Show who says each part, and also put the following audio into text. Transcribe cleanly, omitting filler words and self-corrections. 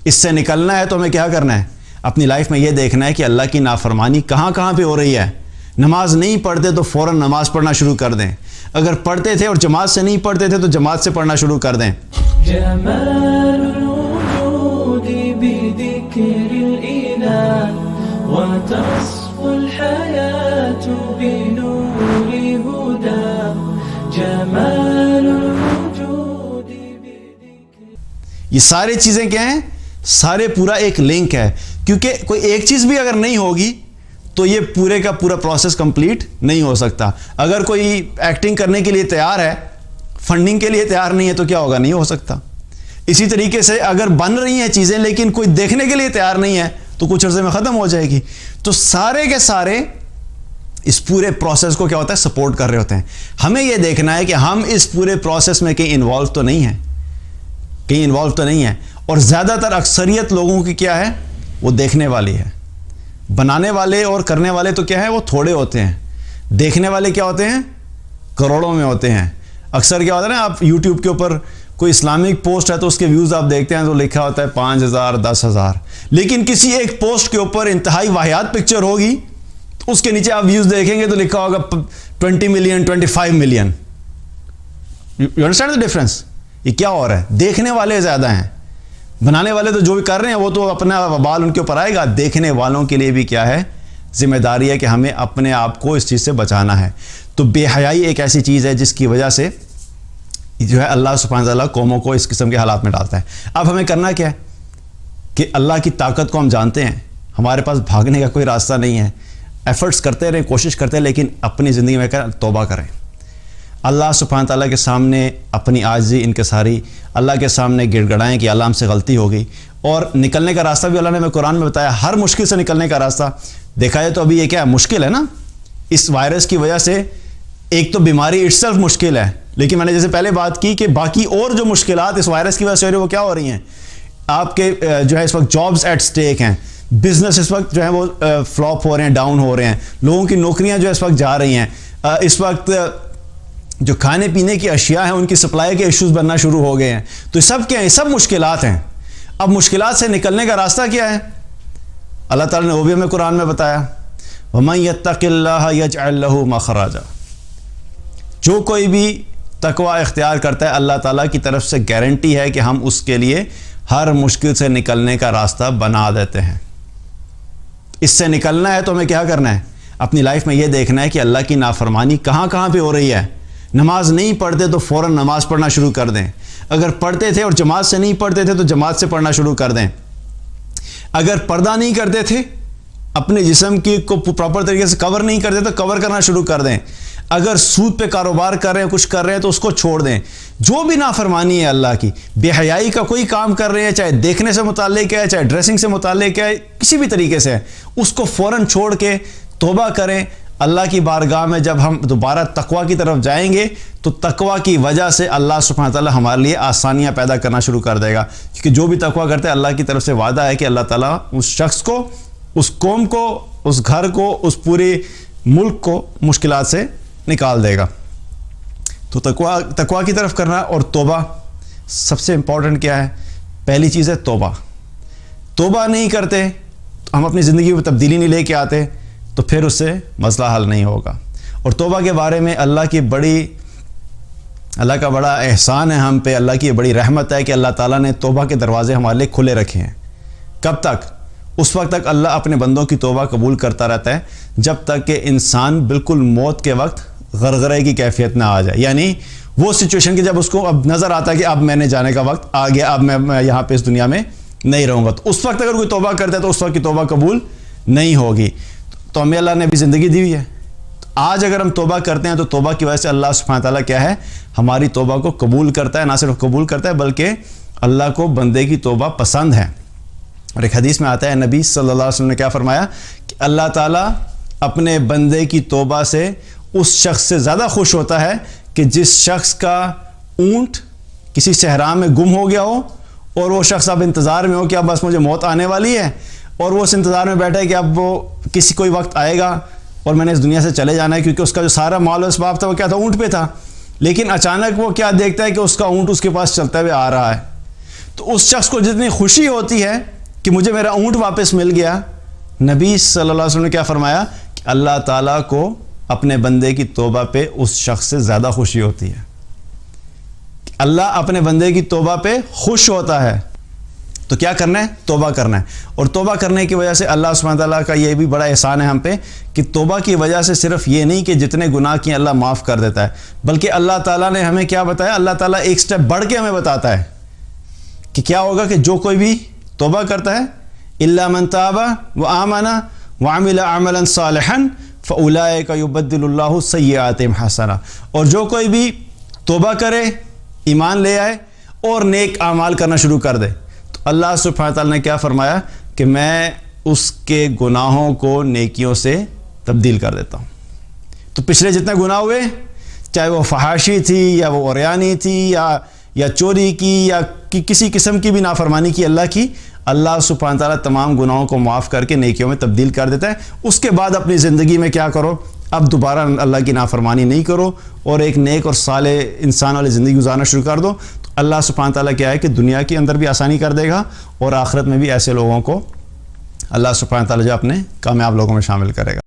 Speaker 1: اس سے نکلنا ہے تو ہمیں کیا کرنا ہے؟ اپنی لائف میں یہ دیکھنا ہے کہ اللہ کی نافرمانی کہاں کہاں پہ ہو رہی ہے. نماز نہیں پڑھتے تو فوراً نماز پڑھنا شروع کر دیں. اگر پڑھتے تھے اور جماعت سے نہیں پڑھتے تھے تو جماعت سے پڑھنا شروع کر دیں.
Speaker 2: جمال الوجود بذكر الإله وتصفو الحياة بنور هداه. جمال الوجود بذكر.
Speaker 1: یہ سارے چیزیں کیا ہیں؟ سارے پورا ایک لنک ہے، کیونکہ کوئی ایک چیز بھی اگر نہیں ہوگی تو یہ پورے کا پورا پروسیس کمپلیٹ نہیں ہو سکتا. اگر کوئی ایکٹنگ کرنے کے لیے تیار ہے، فنڈنگ کے لیے تیار نہیں ہے تو کیا ہوگا؟ نہیں ہو سکتا. اسی طریقے سے اگر بن رہی ہیں چیزیں لیکن کوئی دیکھنے کے لیے تیار نہیں ہے تو کچھ عرصے میں ختم ہو جائے گی. تو سارے کے سارے اس پورے پروسیس کو کیا ہوتا ہے؟ سپورٹ کر رہے ہوتے ہیں. ہمیں یہ دیکھنا ہے کہ ہم اس پورے پروسیس میں کہیں انوالو تو نہیں ہیں، کہیں انوالو تو نہیں ہے. اور زیادہ تر اکثریت لوگوں کی کیا ہے؟ وہ دیکھنے والی ہے. بنانے والے اور کرنے والے تو کیا ہے؟ وہ تھوڑے ہوتے ہیں. دیکھنے والے کیا ہوتے ہیں؟ کروڑوں میں ہوتے ہیں. اکثر کیا ہوتا ہے نا، آپ یوٹیوب کے اوپر کوئی اسلامک پوسٹ ہے تو اس کے ویوز آپ دیکھتے ہیں تو لکھا ہوتا ہے 5000 10,000. لیکن کسی ایک پوسٹ کے اوپر انتہائی واہیات پکچر ہوگی تو اس کے نیچے آپ ویوز دیکھیں گے تو لکھا ہوگا 20 million 25 million. You understand the difference? یہ کیا ہو رہا ہے؟ دیکھنے والے زیادہ ہیں. بنانے والے تو جو بھی کر رہے ہیں وہ تو اپنا وبال ان کے اوپر آئے گا. دیکھنے والوں کے لیے بھی کیا ہے؟ ذمہ داری ہے کہ ہمیں اپنے آپ کو اس چیز سے بچانا ہے. تو بے حیائی ایک ایسی چیز ہے جس کی وجہ سے جو ہے اللہ سبحانہ وتعالیٰ قوموں کو اس قسم کے حالات میں ڈالتا ہے. اب ہمیں کرنا کیا ہے کہ اللہ کی طاقت کو ہم جانتے ہیں، ہمارے پاس بھاگنے کا کوئی راستہ نہیں ہے. ایفرٹس کرتے رہیں، کوشش کرتے ہیں، لیکن اپنی زندگی میں توبہ کریں. اللہ سبحانہ تعالیٰ کے سامنے اپنی عاجزی انکساری اللہ کے سامنے گڑ گڑائیں کہ اللہ ہم سے غلطی ہو گئی. اور نکلنے کا راستہ بھی اللہ نے ہمیں قرآن میں بتایا. ہر مشکل سے نکلنے کا راستہ دیکھا جائے تو ابھی یہ کیا ہے؟ مشکل ہے نا. اس وائرس کی وجہ سے ایک تو بیماری اٹ سیلف مشکل ہے، لیکن میں نے جیسے پہلے بات کی کہ باقی اور جو مشکلات اس وائرس کی وجہ سے وہ کیا ہو رہی ہیں؟ آپ کے جو ہے اس وقت جابز ایٹ سٹیک ہیں، بزنس اس وقت جو ہے وہ فلاپ ہو رہے ہیں، ڈاؤن ہو رہے ہیں، لوگوں کی نوکریاں جو اس وقت جا رہی ہیں. اس وقت جو کھانے پینے کی اشیاء ہیں ان کی سپلائی کے ایشوز بننا شروع ہو گئے ہیں. تو یہ سب کیا ہیں؟ یہ سب مشکلات ہیں. اب مشکلات سے نکلنے کا راستہ کیا ہے؟ اللہ تعالیٰ نے وہ بھی ہمیں قرآن میں بتایا، وَمَن يَتَّقِ اللَّهَ يَجْعَلْ لَهُ مَخْرَجًا. جو کوئی بھی تقوی اختیار کرتا ہے اللہ تعالیٰ کی طرف سے گارنٹی ہے کہ ہم اس کے لیے ہر مشکل سے نکلنے کا راستہ بنا دیتے ہیں. اس سے نکلنا ہے تو ہمیں کیا کرنا ہے؟ اپنی لائف میں یہ دیکھنا ہے کہ اللہ کی نافرمانی کہاں کہاں پہ ہو رہی ہے. نماز نہیں پڑھتے تو فوراً نماز پڑھنا شروع کر دیں. اگر پڑھتے تھے اور جماعت سے نہیں پڑھتے تھے تو جماعت سے پڑھنا شروع کر دیں. اگر پردہ نہیں کرتے تھے، اپنے جسم کی کو پراپر طریقے سے کور نہیں کرتے تو کور کرنا شروع کر دیں. اگر سود پہ کاروبار کر رہے ہیں، کچھ کر رہے ہیں تو اس کو چھوڑ دیں. جو بھی نافرمانی ہے اللہ کی، بے حیائی کا کوئی کام کر رہے ہیں، چاہے دیکھنے سے متعلق ہے، چاہے ڈریسنگ سے متعلق ہے، کسی بھی طریقے سے ہے، اس کو فوراً چھوڑ کے توبہ کریں. اللہ کی بارگاہ میں جب ہم دوبارہ تقوی کی طرف جائیں گے تو تقوی کی وجہ سے اللہ سبحانہ تعالیٰ ہمارے لیے آسانیاں پیدا کرنا شروع کر دے گا. کیونکہ جو بھی تقوی کرتے ہیں اللہ کی طرف سے وعدہ ہے کہ اللہ تعالیٰ اس شخص کو، اس قوم کو، اس گھر کو، اس پورے ملک کو مشکلات سے نکال دے گا. تو تقوی کی طرف کرنا. اور توبہ سب سے امپورٹنٹ کیا ہے؟ پہلی چیز ہے توبہ. توبہ نہیں کرتے، ہم اپنی زندگی میں تبدیلی نہیں لے کے آتے تو پھر اس سے مسئلہ حل نہیں ہوگا. اور توبہ کے بارے میں اللہ کا بڑا احسان ہے ہم پہ، اللہ کی بڑی رحمت ہے کہ اللہ تعالیٰ نے توبہ کے دروازے ہمارے لیے کھلے رکھے ہیں. کب تک؟ اس وقت تک اللہ اپنے بندوں کی توبہ قبول کرتا رہتا ہے جب تک کہ انسان بالکل موت کے وقت غرغرے کی کیفیت نہ آ جائے. یعنی وہ سچویشن کی جب اس کو اب نظر آتا ہے کہ اب میں نے جانے کا وقت آ گیا، اب میں یہاں پہ اس دنیا میں نہیں رہوں گا، تو اس وقت اگر کوئی توبہ کرتا ہے تو اس وقت کی توبہ قبول نہیں ہوگی. تو ہمیں اللہ نے بھی زندگی دی ہوئی ہے. آج اگر ہم توبہ کرتے ہیں تو توبہ کی وجہ سے اللہ سبحانہ تعالیٰ کیا ہے؟ ہماری توبہ کو قبول کرتا ہے. نہ صرف قبول کرتا ہے بلکہ اللہ کو بندے کی توبہ پسند ہے. اور ایک حدیث میں آتا ہے نبی صلی اللہ علیہ وسلم نے کیا فرمایا کہ اللہ تعالیٰ اپنے بندے کی توبہ سے اس شخص سے زیادہ خوش ہوتا ہے کہ جس شخص کا اونٹ کسی صحرا میں گم ہو گیا ہو اور وہ شخص اب انتظار میں ہو کہ اب بس مجھے موت آنے والی ہے، اور وہ اس انتظار میں بیٹھا ہے کہ اب وہ کوئی وقت آئے گا اور میں نے اس دنیا سے چلے جانا ہے، کیونکہ اس کا جو سارا مال و اسباب تھا وہ کیا تھا؟ اونٹ پہ تھا. لیکن اچانک وہ کیا دیکھتا ہے کہ اس کا اونٹ اس کے پاس چلتا ہوئے آ رہا ہے. تو اس شخص کو جتنی خوشی ہوتی ہے کہ مجھے میرا اونٹ واپس مل گیا، نبی صلی اللہ علیہ وسلم نے کیا فرمایا کہ اللہ تعالیٰ کو اپنے بندے کی توبہ پہ اس شخص سے زیادہ خوشی ہوتی ہے. اللہ اپنے بندے کی توبہ پہ خوش ہوتا ہے. تو کیا کرنا ہے؟ توبہ کرنا ہے. اور توبہ کرنے کی وجہ سے اللہ سبحانہ تعالیٰ کا یہ بھی بڑا احسان ہے ہم پہ کہ توبہ کی وجہ سے صرف یہ نہیں کہ جتنے گناہ کیے اللہ معاف کر دیتا ہے، بلکہ اللہ تعالیٰ نے ہمیں کیا بتایا؟ اللہ تعالیٰ ایک سٹیپ بڑھ کے ہمیں بتاتا ہے کہ کیا ہوگا کہ جو کوئی بھی توبہ کرتا ہے الا من تاب وآمن وعمل عملا صالحا فاولئک یبدل اللہ سیئاتہم حسنات، اور جو کوئی بھی توبہ کرے، ایمان لے آئے اور نیک اعمال کرنا شروع کر دے، تو اللہ سبحانہ تعالیٰ نے کیا فرمایا کہ میں اس کے گناہوں کو نیکیوں سے تبدیل کر دیتا ہوں. تو پچھلے جتنے گناہ ہوئے، چاہے وہ فحاشی تھی یا وہ عریانی تھی یا چوری کی یا کسی قسم کی بھی نافرمانی کی اللہ کی، اللہ سبحانہ تعالیٰ تمام گناہوں کو معاف کر کے نیکیوں میں تبدیل کر دیتا ہے. اس کے بعد اپنی زندگی میں کیا کرو؟ اب دوبارہ اللہ کی نافرمانی نہیں کرو اور ایک نیک اور صالح انسان والی زندگی گزارنا شروع کر دو. تو اللہ سبحانہ تعالیٰ کیا ہے کہ دنیا کے اندر بھی آسانی کر دے گا اور آخرت میں بھی ایسے لوگوں کو اللہ سبحانہ تعالیٰ جو اپنے کامیاب لوگوں میں شامل کرے گا.